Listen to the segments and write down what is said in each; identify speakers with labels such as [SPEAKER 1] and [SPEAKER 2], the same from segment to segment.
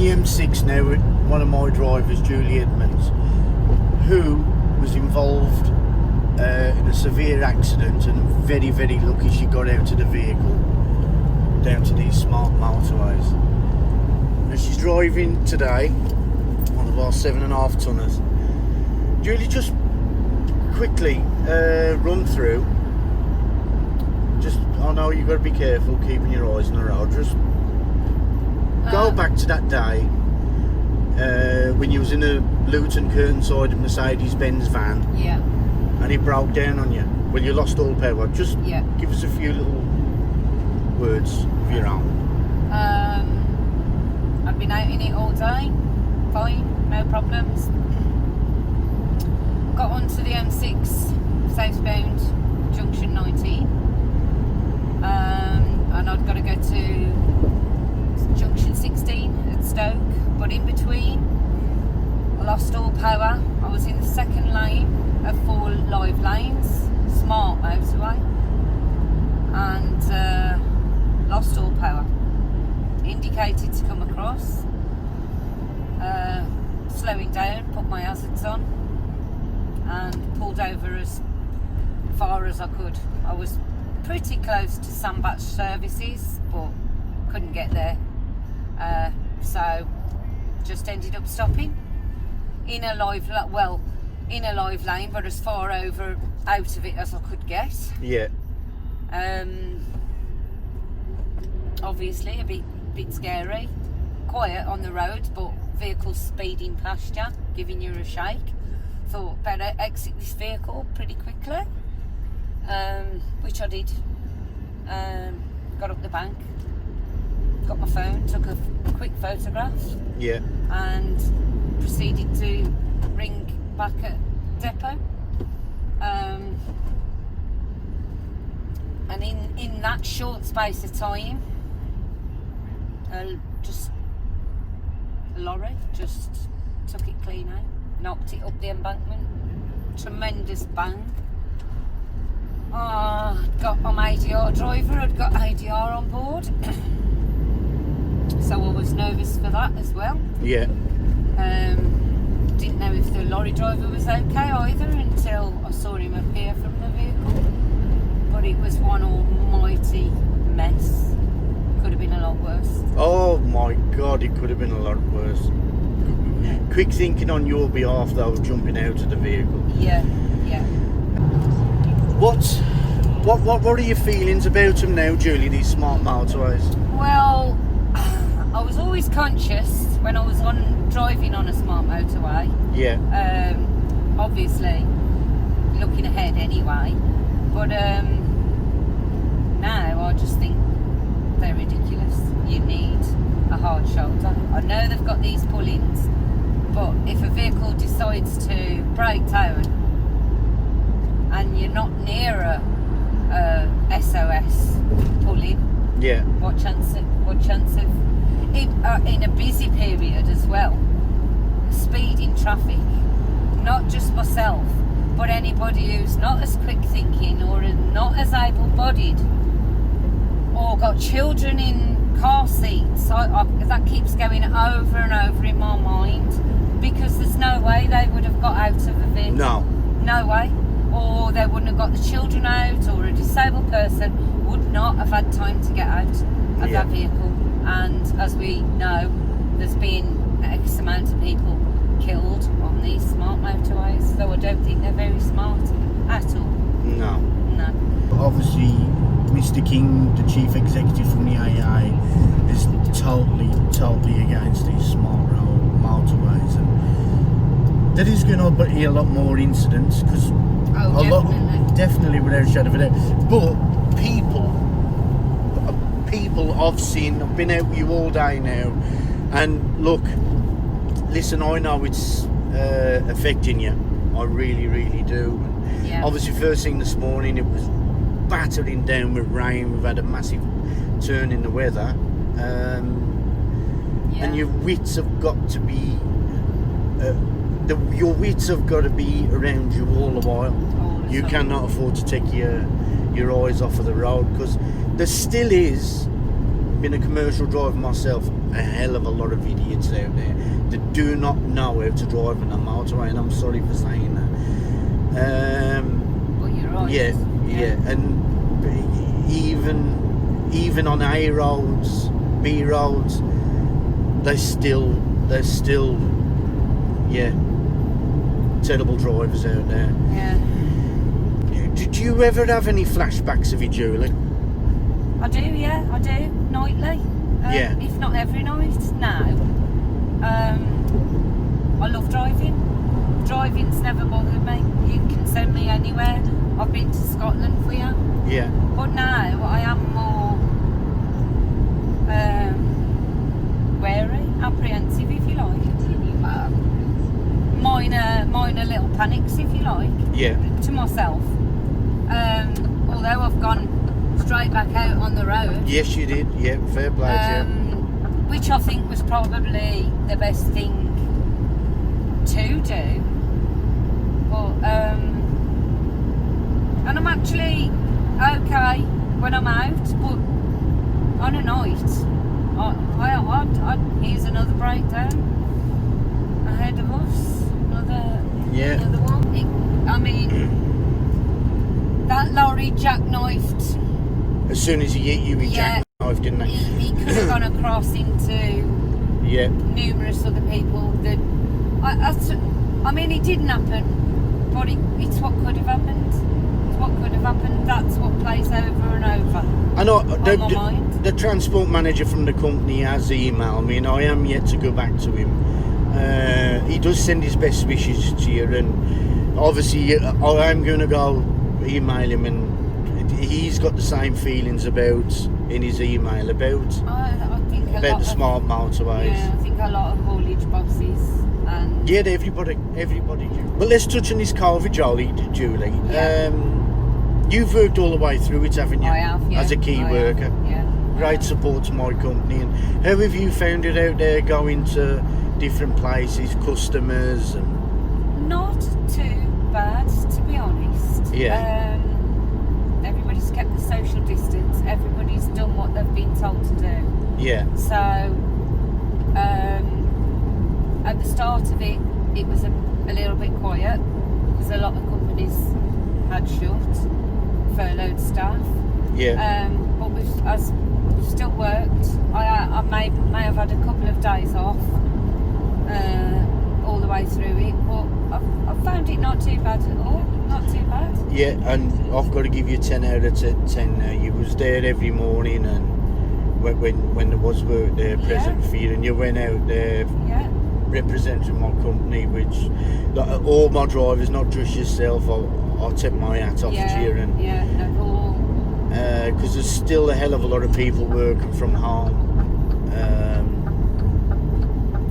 [SPEAKER 1] the M6 now with one of my drivers, Julie Edmunds, who was involved in a severe accident, and very, very lucky she got out of the vehicle down to these smart motorways. And she's driving today one of our 7.5 tonners. Julie, just quickly run through. Just, I know you've got to be careful keeping your eyes on the road. Just go back to that day when you was in a Luton Curtain-side Mercedes-Benz van.
[SPEAKER 2] Yeah.
[SPEAKER 1] And it broke down on you. Well, you lost all power. Just give us a few little words of your own.
[SPEAKER 2] I've been out in it all day. Fine, no problems. Got onto the M6 southbound junction 19. And I'd got to go to junction 16 at Stoke. But in between, I lost all power. I was in the second lane of 4 live lanes, smart motorway, and lost all power. Indicated to come across, slowing down, put my hazards on, and pulled over as far as I could. I was pretty close to Sandbach services, but couldn't get there, so just ended up stopping in a live lane, but as far out of it as I could get.
[SPEAKER 1] Yeah.
[SPEAKER 2] Obviously a bit scary, quiet on the road, but vehicles speeding past you, giving you a shake. Thought better exit this vehicle pretty quickly, which I did. Got up the bank, got my phone, took a quick photograph.
[SPEAKER 1] Yeah.
[SPEAKER 2] And proceeded to ring back at depot. And in that short space of time, just a lorry just took it clean out, knocked it up the embankment, tremendous bang. Got my ADR driver, I'd got ADR on board, so I was nervous for that as well.
[SPEAKER 1] Yeah.
[SPEAKER 2] Didn't know if the lorry driver was okay either until I saw him appear from the vehicle. But it was one almighty mess. Could have been a lot worse. Oh
[SPEAKER 1] my God, it could have been a lot worse. Quick thinking on your behalf though, jumping out of the vehicle.
[SPEAKER 2] Yeah.
[SPEAKER 1] What are your feelings about them now, Julie, these smart motorways?
[SPEAKER 2] Well, I was always conscious when I was driving on a smart motorway.
[SPEAKER 1] Yeah.
[SPEAKER 2] Obviously, looking ahead anyway. But now I just think they're ridiculous. You need a hard shoulder. I know they've got these pull-ins, but if a vehicle decides to break down and you're not near a SOS pull-in,
[SPEAKER 1] yeah,
[SPEAKER 2] what chance of in a busy period as well, speed in traffic, not just myself but anybody who's not as quick thinking or not as able-bodied or got children in car seats. That keeps going over and over in my mind, because there's no way they would have got out of the vehicle. No way. Or they wouldn't have got the children out, or a disabled person would not have had time to get out of that vehicle. And as we know, there's been X amount of people killed on these smart motorways, so I don't think they're very smart at all. No.
[SPEAKER 1] Obviously, Mr. King, the chief executive from the AA, is totally against these smart motorways, and that is going to be a lot more incidents, because definitely without a shadow of a doubt. But people I've seen, I've been out with you all day now, and look, listen, I know it's affecting you. I really, really do. Yeah. Obviously, first thing this morning, it was battering down with rain. We've had a massive turn in the weather, and your wits have got to be around you all the while. You cannot afford to take your eyes off of the road, because there still is been a commercial driver myself, a hell of a lot of idiots out there that do not know how to drive on a motorway, and I'm sorry for saying that.
[SPEAKER 2] But you're right.
[SPEAKER 1] Yeah, and even on A roads, B roads, they're still terrible drivers out there.
[SPEAKER 2] Yeah.
[SPEAKER 1] Did you ever have any flashbacks of it, Julie?
[SPEAKER 2] I do, yeah, I do, nightly.
[SPEAKER 1] Yeah.
[SPEAKER 2] If not every night now. I love driving. Driving's never bothered me. You can send me anywhere. I've been to Scotland for you.
[SPEAKER 1] Yeah.
[SPEAKER 2] But now I am more wary, apprehensive, if you like. Minor little panics, if you like.
[SPEAKER 1] Yeah.
[SPEAKER 2] To myself. Although I've gone straight back out on the road.
[SPEAKER 1] Yes, you did. Yeah, fair play to
[SPEAKER 2] Which I think was probably the best thing to do. But and I'm actually okay when I'm out, but on a night, here's another breakdown ahead of us. Another one. I mean, that lorry jackknifed.
[SPEAKER 1] As soon as he hit you, he jackknifed, didn't he?
[SPEAKER 2] He could have gone across into numerous other people. That I mean, it didn't happen, but it's what could have happened. It's what could have happened. That's what plays over and over.
[SPEAKER 1] I know
[SPEAKER 2] the
[SPEAKER 1] transport manager from the company has emailed me, and I am yet to go back to him. He does send his best wishes to you, and obviously I am going to go email him, and he's got the same feelings in his email about the smart motorways.
[SPEAKER 2] Yeah, I think a lot of haulage bosses and
[SPEAKER 1] everybody do. But let's touch on this COVID, Julie.
[SPEAKER 2] Yeah.
[SPEAKER 1] You've worked all the way through it, haven't you?
[SPEAKER 2] I have, yeah.
[SPEAKER 1] As a key worker.
[SPEAKER 2] Yeah.
[SPEAKER 1] Great support to my company. And how have you found it out there, going to different places, customers? And
[SPEAKER 2] not too bad, to be honest.
[SPEAKER 1] Yeah.
[SPEAKER 2] Everybody's kept the social distance. Everybody's done what they've been told to do.
[SPEAKER 1] Yeah.
[SPEAKER 2] So, at the start of it, it was a little bit quiet because a lot of companies had shut, furloughed staff.
[SPEAKER 1] Yeah.
[SPEAKER 2] But we've still worked. I may have had a couple of days off all the way through it, but I've found it not too bad at all. Not too bad.
[SPEAKER 1] Yeah, and I've got to give you 10 out of 10. You was there every morning, and when there was work there present for you, and you went out there representing my company, which all my drivers, not just yourself, I'll take my hat off to you. And
[SPEAKER 2] all.
[SPEAKER 1] Because there's still a hell of a lot of people working from home.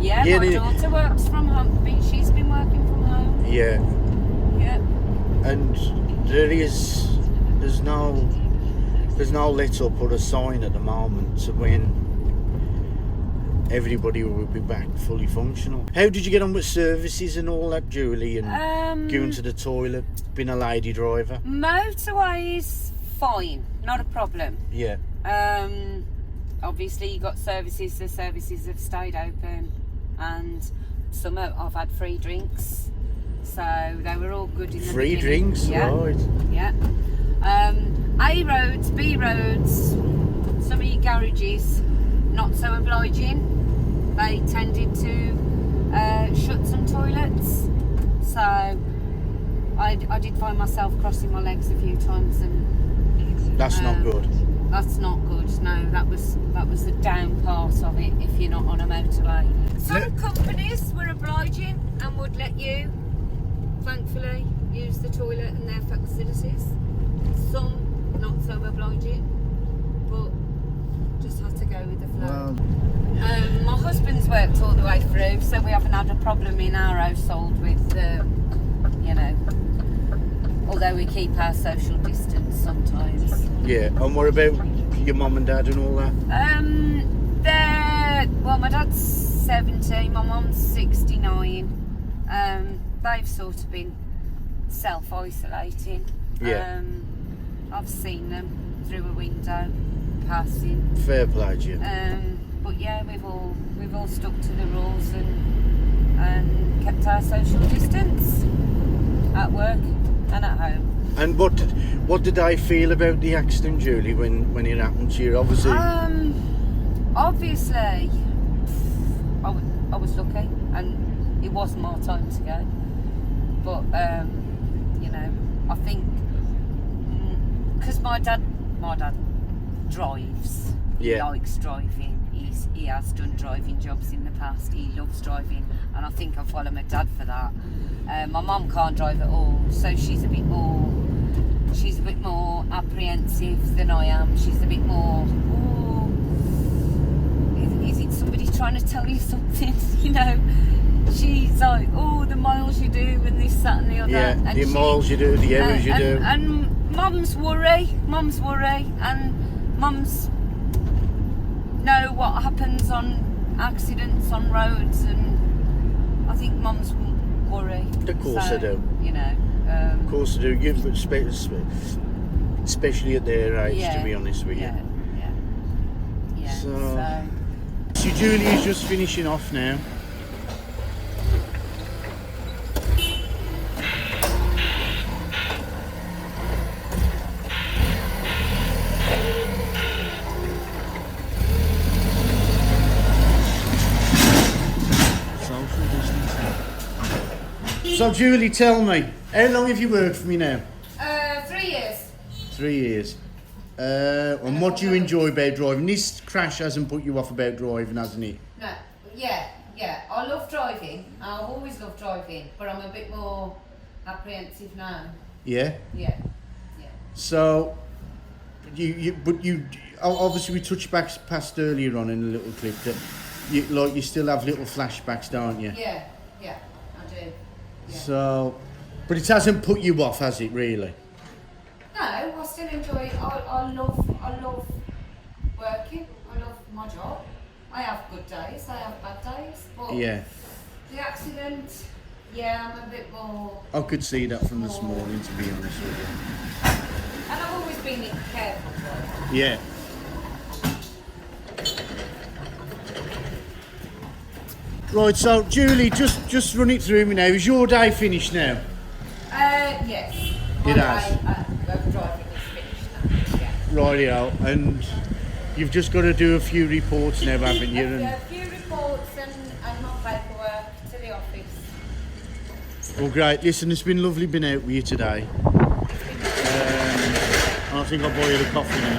[SPEAKER 2] My daughter works from home. She's been working from home.
[SPEAKER 1] Yeah.
[SPEAKER 2] Yeah.
[SPEAKER 1] And there's no let up or a sign at the moment to when everybody will be back fully functional. How did you get on with services and all that, Julie? And going to the toilet, being a lady driver?
[SPEAKER 2] Motorways, fine, not a problem.
[SPEAKER 1] Yeah.
[SPEAKER 2] Obviously you got services. The services have stayed open, and some I've had free drinks. So they were all good in the
[SPEAKER 1] free
[SPEAKER 2] beginning.
[SPEAKER 1] drinks, right?
[SPEAKER 2] Yeah. A roads, B roads, some of your garages, not so obliging. They tended to shut some toilets. So I did find myself crossing my legs a few times, and
[SPEAKER 1] that's not good.
[SPEAKER 2] That's not good. No, that was the down part of it. If you're not on a motorway, some companies were obliging and would let you, thankfully, use the toilet and their facilities. Some not so obliging, but just had to go with the flow.
[SPEAKER 1] Wow.
[SPEAKER 2] My husband's worked all the way through, so we haven't had a problem in our household with, although we keep our social distance sometimes.
[SPEAKER 1] Yeah, and what about your mum and dad and all that?
[SPEAKER 2] My dad's 70, my mum's 69. They've sort of been self-isolating.
[SPEAKER 1] Yeah.
[SPEAKER 2] I've seen them through a window passing.
[SPEAKER 1] Fair play to you.
[SPEAKER 2] But yeah, we've all stuck to the rules and kept our social distance at work and at home.
[SPEAKER 1] And what did I feel about the accident, Julie, when it happened to you? Obviously,
[SPEAKER 2] obviously, I was lucky, and it wasn't my time to go. But you know, I think because my dad drives. He likes driving. He has done driving jobs in the past. He loves driving, and I think I follow my dad for that. My mum can't drive at all, so she's a bit more apprehensive than I am. She's a bit more, is it somebody trying to tell you something? You know, she's like, the miles you do and this, that and the other.
[SPEAKER 1] Yeah,
[SPEAKER 2] and
[SPEAKER 1] the miles you do, the errors you do.
[SPEAKER 2] And mum's worry, and mum's know what happens on accidents on roads, and I think mums worry.
[SPEAKER 1] Of course I do.
[SPEAKER 2] You know.
[SPEAKER 1] Of course I do. Especially at their age, to be honest with you.
[SPEAKER 2] Yeah.
[SPEAKER 1] So Julie is just finishing off now. So Julie, tell me, how long have you worked for me now?
[SPEAKER 2] 3 years.
[SPEAKER 1] 3 years. And what do you enjoy about driving? This crash hasn't put you off about driving, hasn't it?
[SPEAKER 2] No. Yeah. I love driving. I've always loved driving, but I'm a bit more apprehensive now.
[SPEAKER 1] Yeah.
[SPEAKER 2] Yeah.
[SPEAKER 1] So, you obviously we touched past earlier on in a little clip that you still have little flashbacks, don't you?
[SPEAKER 2] Yeah, I do. Yeah.
[SPEAKER 1] So, but it hasn't put you off, has it, really?
[SPEAKER 2] No, I still enjoy it. I love working. I love my job. I have good days, I have bad days, but
[SPEAKER 1] Yeah.
[SPEAKER 2] the accident, I'm a bit more...
[SPEAKER 1] I could see that from this morning, to be honest with you.
[SPEAKER 2] And I've always been careful.
[SPEAKER 1] Yeah. Right, so Julie, just run it through me now. Is your day finished now?
[SPEAKER 2] Yes.
[SPEAKER 1] It has.
[SPEAKER 2] Driving is finished now. Yeah.
[SPEAKER 1] Rightio, and you've just got to do a few reports now, haven't you?
[SPEAKER 2] A few reports and my paperwork to the office.
[SPEAKER 1] Well, great. Listen, it's been lovely being out with you today. I think I'll buy you the coffee now.